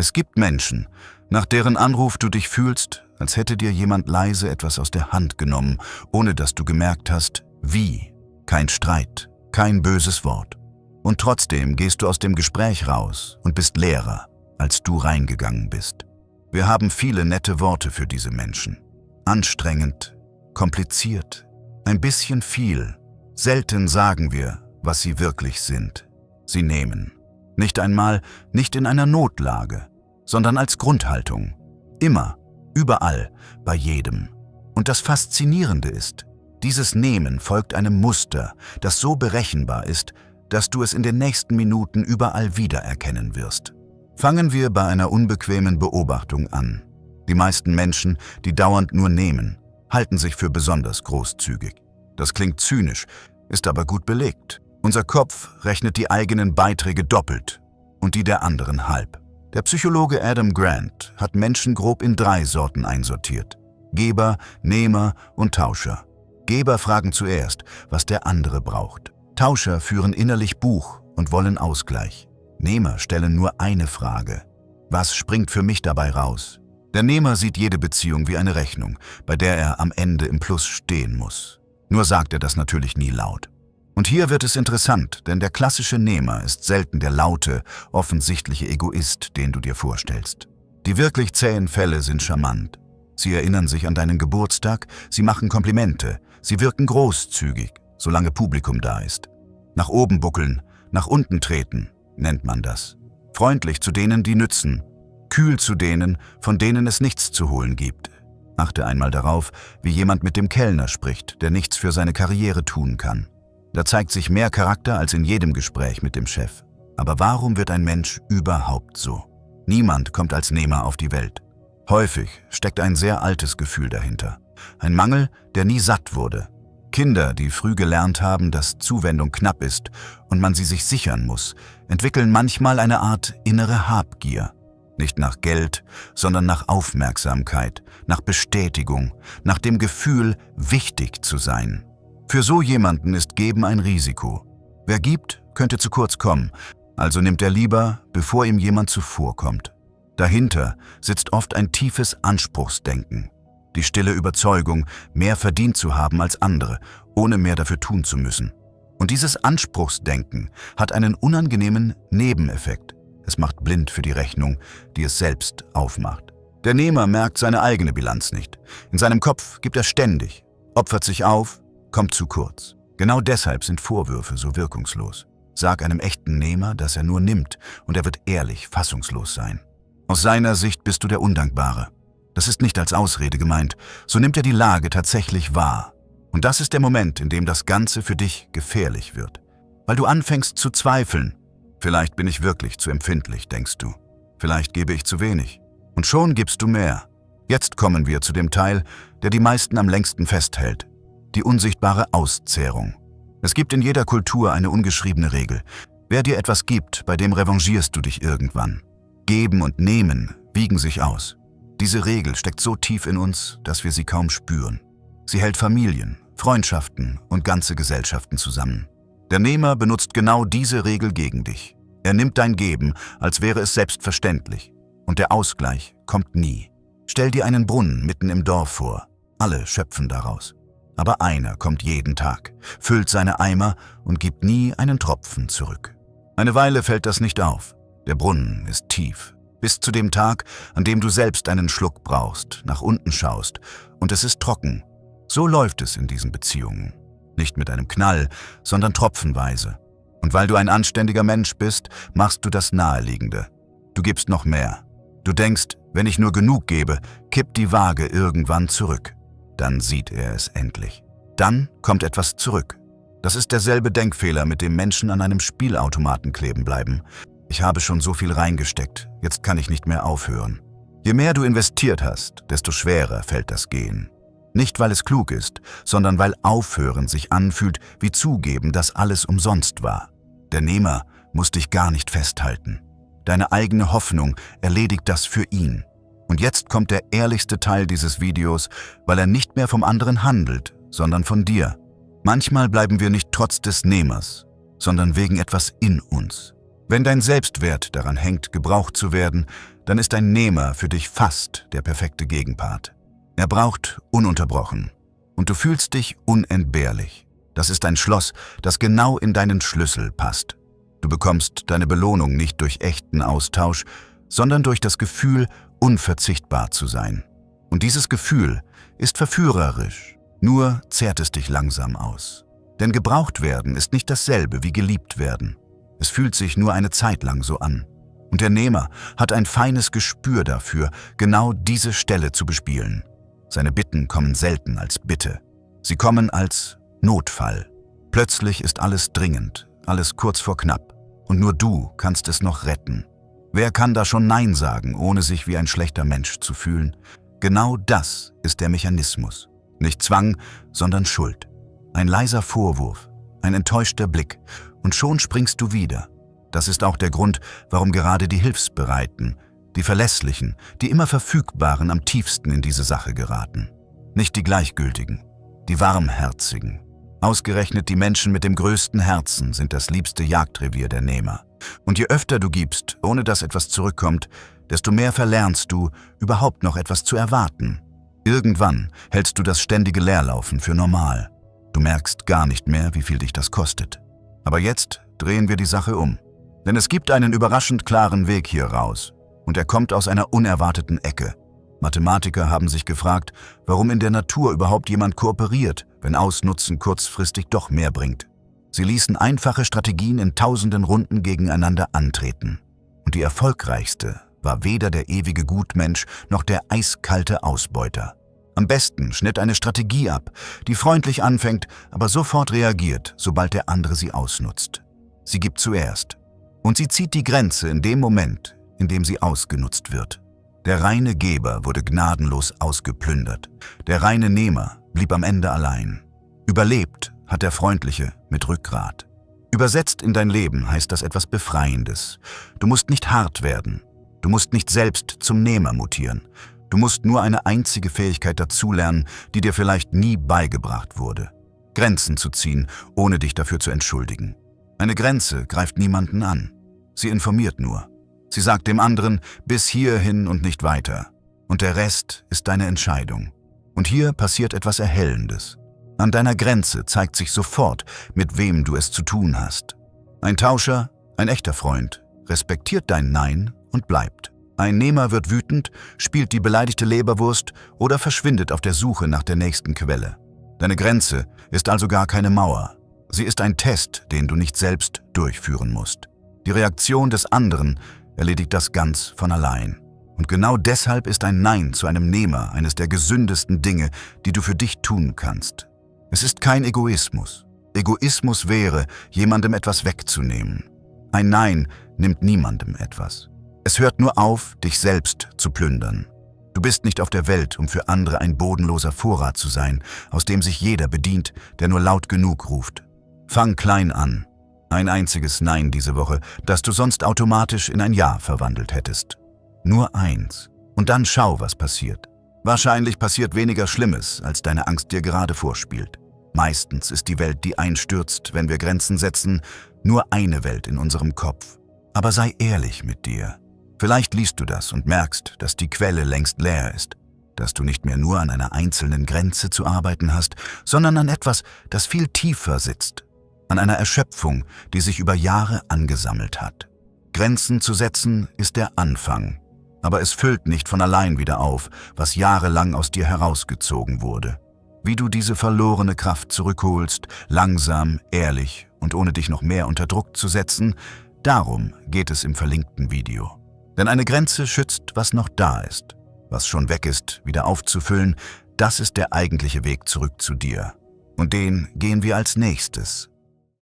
Es gibt Menschen, nach deren Anruf du dich fühlst, als hätte dir jemand leise etwas aus der Hand genommen, ohne dass du gemerkt hast, wie. Kein Streit, kein böses Wort. Und trotzdem gehst du aus dem Gespräch raus und bist leerer, als du reingegangen bist. Wir haben viele nette Worte für diese Menschen. Anstrengend, kompliziert, ein bisschen viel. Selten sagen wir, was sie wirklich sind. Sie nehmen. Nicht einmal, nicht in einer Notlage, sondern als Grundhaltung. Immer, überall, bei jedem. Und das Faszinierende ist, dieses Nehmen folgt einem Muster, das so berechenbar ist, dass du es in den nächsten Minuten überall wiedererkennen wirst. Fangen wir bei einer unbequemen Beobachtung an. Die meisten Menschen, die dauernd nur nehmen, halten sich für besonders großzügig. Das klingt zynisch, ist aber gut belegt. Unser Kopf rechnet die eigenen Beiträge doppelt und die der anderen halb. Der Psychologe Adam Grant hat Menschen grob in 3 Sorten einsortiert: Geber, Nehmer und Tauscher. Geber fragen zuerst, was der andere braucht. Tauscher führen innerlich Buch und wollen Ausgleich. Nehmer stellen nur eine Frage: Was springt für mich dabei raus? Der Nehmer sieht jede Beziehung wie eine Rechnung, bei der er am Ende im Plus stehen muss. Nur sagt er das natürlich nie laut. Und hier wird es interessant, denn der klassische Nehmer ist selten der laute, offensichtliche Egoist, den du dir vorstellst. Die wirklich zähen Fälle sind charmant. Sie erinnern sich an deinen Geburtstag, sie machen Komplimente, sie wirken großzügig, solange Publikum da ist. Nach oben buckeln, nach unten treten, nennt man das. Freundlich zu denen, die nützen, kühl zu denen, von denen es nichts zu holen gibt. Achte einmal darauf, wie jemand mit dem Kellner spricht, der nichts für seine Karriere tun kann. Da zeigt sich mehr Charakter als in jedem Gespräch mit dem Chef. Aber warum wird ein Mensch überhaupt so? Niemand kommt als Nehmer auf die Welt. Häufig steckt ein sehr altes Gefühl dahinter. Ein Mangel, der nie satt wurde. Kinder, die früh gelernt haben, dass Zuwendung knapp ist und man sie sich sichern muss, entwickeln manchmal eine Art innere Habgier. Nicht nach Geld, sondern nach Aufmerksamkeit, nach Bestätigung, nach dem Gefühl, wichtig zu sein. Für so jemanden ist Geben ein Risiko. Wer gibt, könnte zu kurz kommen, also nimmt er lieber, bevor ihm jemand zuvorkommt. Dahinter sitzt oft ein tiefes Anspruchsdenken. Die stille Überzeugung, mehr verdient zu haben als andere, ohne mehr dafür tun zu müssen. Und dieses Anspruchsdenken hat einen unangenehmen Nebeneffekt. Es macht blind für die Rechnung, die es selbst aufmacht. Der Nehmer merkt seine eigene Bilanz nicht. In seinem Kopf gibt er ständig, opfert sich auf, kommt zu kurz. Genau deshalb sind Vorwürfe so wirkungslos. Sag einem echten Nehmer, dass er nur nimmt, und er wird ehrlich fassungslos sein. Aus seiner Sicht bist du der Undankbare. Das ist nicht als Ausrede gemeint, so nimmt er die Lage tatsächlich wahr. Und das ist der Moment, in dem das Ganze für dich gefährlich wird. Weil du anfängst zu zweifeln. Vielleicht bin ich wirklich zu empfindlich, denkst du. Vielleicht gebe ich zu wenig. Und schon gibst du mehr. Jetzt kommen wir zu dem Teil, der die meisten am längsten festhält. Die unsichtbare Auszehrung. Es gibt in jeder Kultur eine ungeschriebene Regel. Wer dir etwas gibt, bei dem revanchierst du dich irgendwann. Geben und Nehmen wiegen sich aus. Diese Regel steckt so tief in uns, dass wir sie kaum spüren. Sie hält Familien, Freundschaften und ganze Gesellschaften zusammen. Der Nehmer benutzt genau diese Regel gegen dich. Er nimmt dein Geben, als wäre es selbstverständlich. Und der Ausgleich kommt nie. Stell dir einen Brunnen mitten im Dorf vor. Alle schöpfen daraus. Aber einer kommt jeden Tag, füllt seine Eimer und gibt nie einen Tropfen zurück. Eine Weile fällt das nicht auf. Der Brunnen ist tief. Bis zu dem Tag, an dem du selbst einen Schluck brauchst, nach unten schaust und es ist trocken. So läuft es in diesen Beziehungen. Nicht mit einem Knall, sondern tropfenweise. Und weil du ein anständiger Mensch bist, machst du das Naheliegende. Du gibst noch mehr. Du denkst, wenn ich nur genug gebe, kippt die Waage irgendwann zurück. Dann sieht er es endlich. Dann kommt etwas zurück. Das ist derselbe Denkfehler, mit dem Menschen an einem Spielautomaten kleben bleiben. Ich habe schon so viel reingesteckt, jetzt kann ich nicht mehr aufhören. Je mehr du investiert hast, desto schwerer fällt das Gehen. Nicht, weil es klug ist, sondern weil Aufhören sich anfühlt wie Zugeben, dass alles umsonst war. Der Nehmer muss dich gar nicht festhalten. Deine eigene Hoffnung erledigt das für ihn. Und jetzt kommt der ehrlichste Teil dieses Videos, weil er nicht mehr vom anderen handelt, sondern von dir. Manchmal bleiben wir nicht trotz des Nehmers, sondern wegen etwas in uns. Wenn dein Selbstwert daran hängt, gebraucht zu werden, dann ist ein Nehmer für dich fast der perfekte Gegenpart. Er braucht ununterbrochen. Und du fühlst dich unentbehrlich. Das ist ein Schloss, das genau in deinen Schlüssel passt. Du bekommst deine Belohnung nicht durch echten Austausch, sondern durch das Gefühl, unverzichtbar zu sein. Und dieses Gefühl ist verführerisch, nur zehrt es dich langsam aus. Denn gebraucht werden ist nicht dasselbe wie geliebt werden. Es fühlt sich nur eine Zeit lang so an. Und der Nehmer hat ein feines Gespür dafür, genau diese Stelle zu bespielen. Seine Bitten kommen selten als Bitte. Sie kommen als Notfall. Plötzlich ist alles dringend, alles kurz vor knapp. Und nur du kannst es noch retten. Wer kann da schon Nein sagen, ohne sich wie ein schlechter Mensch zu fühlen? Genau das ist der Mechanismus. Nicht Zwang, sondern Schuld. Ein leiser Vorwurf, ein enttäuschter Blick und schon springst du wieder. Das ist auch der Grund, warum gerade die Hilfsbereiten, die Verlässlichen, die immer Verfügbaren am tiefsten in diese Sache geraten. Nicht die Gleichgültigen, die Warmherzigen. Ausgerechnet die Menschen mit dem größten Herzen sind das liebste Jagdrevier der Nehmer. Und je öfter du gibst, ohne dass etwas zurückkommt, desto mehr verlernst du, überhaupt noch etwas zu erwarten. Irgendwann hältst du das ständige Leerlaufen für normal. Du merkst gar nicht mehr, wie viel dich das kostet. Aber jetzt drehen wir die Sache um. Denn es gibt einen überraschend klaren Weg hier raus. Und er kommt aus einer unerwarteten Ecke. Mathematiker haben sich gefragt, warum in der Natur überhaupt jemand kooperiert, wenn Ausnutzen kurzfristig doch mehr bringt. Sie ließen einfache Strategien in tausenden Runden gegeneinander antreten. Und die erfolgreichste war weder der ewige Gutmensch noch der eiskalte Ausbeuter. Am besten schnitt eine Strategie ab, die freundlich anfängt, aber sofort reagiert, sobald der andere sie ausnutzt. Sie gibt zuerst. Und sie zieht die Grenze in dem Moment, in dem sie ausgenutzt wird. Der reine Geber wurde gnadenlos ausgeplündert. Der reine Nehmer blieb am Ende allein. Überlebt hat der Freundliche mit Rückgrat. Übersetzt in dein Leben heißt das etwas Befreiendes. Du musst nicht hart werden. Du musst nicht selbst zum Nehmer mutieren. Du musst nur eine einzige Fähigkeit dazulernen, die dir vielleicht nie beigebracht wurde. Grenzen zu ziehen, ohne dich dafür zu entschuldigen. Eine Grenze greift niemanden an. Sie informiert nur. Sie sagt dem anderen, bis hierhin und nicht weiter. Und der Rest ist deine Entscheidung. Und hier passiert etwas Erhellendes. An deiner Grenze zeigt sich sofort, mit wem du es zu tun hast. Ein Tauscher, ein echter Freund, respektiert dein Nein und bleibt. Ein Nehmer wird wütend, spielt die beleidigte Leberwurst oder verschwindet auf der Suche nach der nächsten Quelle. Deine Grenze ist also gar keine Mauer. Sie ist ein Test, den du nicht selbst durchführen musst. Die Reaktion des anderen erledigt das ganz von allein. Und genau deshalb ist ein Nein zu einem Nehmer eines der gesündesten Dinge, die du für dich tun kannst. Es ist kein Egoismus. Egoismus wäre, jemandem etwas wegzunehmen. Ein Nein nimmt niemandem etwas. Es hört nur auf, dich selbst zu plündern. Du bist nicht auf der Welt, um für andere ein bodenloser Vorrat zu sein, aus dem sich jeder bedient, der nur laut genug ruft. Fang klein an. Ein einziges Nein diese Woche, das du sonst automatisch in ein Ja verwandelt hättest. Nur eins. Und dann schau, was passiert. Wahrscheinlich passiert weniger Schlimmes, als deine Angst dir gerade vorspielt. Meistens ist die Welt, die einstürzt, wenn wir Grenzen setzen, nur eine Welt in unserem Kopf. Aber sei ehrlich mit dir. Vielleicht liest du das und merkst, dass die Quelle längst leer ist, dass du nicht mehr nur an einer einzelnen Grenze zu arbeiten hast, sondern an etwas, das viel tiefer sitzt, an einer Erschöpfung, die sich über Jahre angesammelt hat. Grenzen zu setzen ist der Anfang, aber es füllt nicht von allein wieder auf, was jahrelang aus dir herausgezogen wurde. Wie du diese verlorene Kraft zurückholst, langsam, ehrlich und ohne dich noch mehr unter Druck zu setzen, darum geht es im verlinkten Video. Denn eine Grenze schützt, was noch da ist. Was schon weg ist, wieder aufzufüllen, das ist der eigentliche Weg zurück zu dir. Und den gehen wir als nächstes.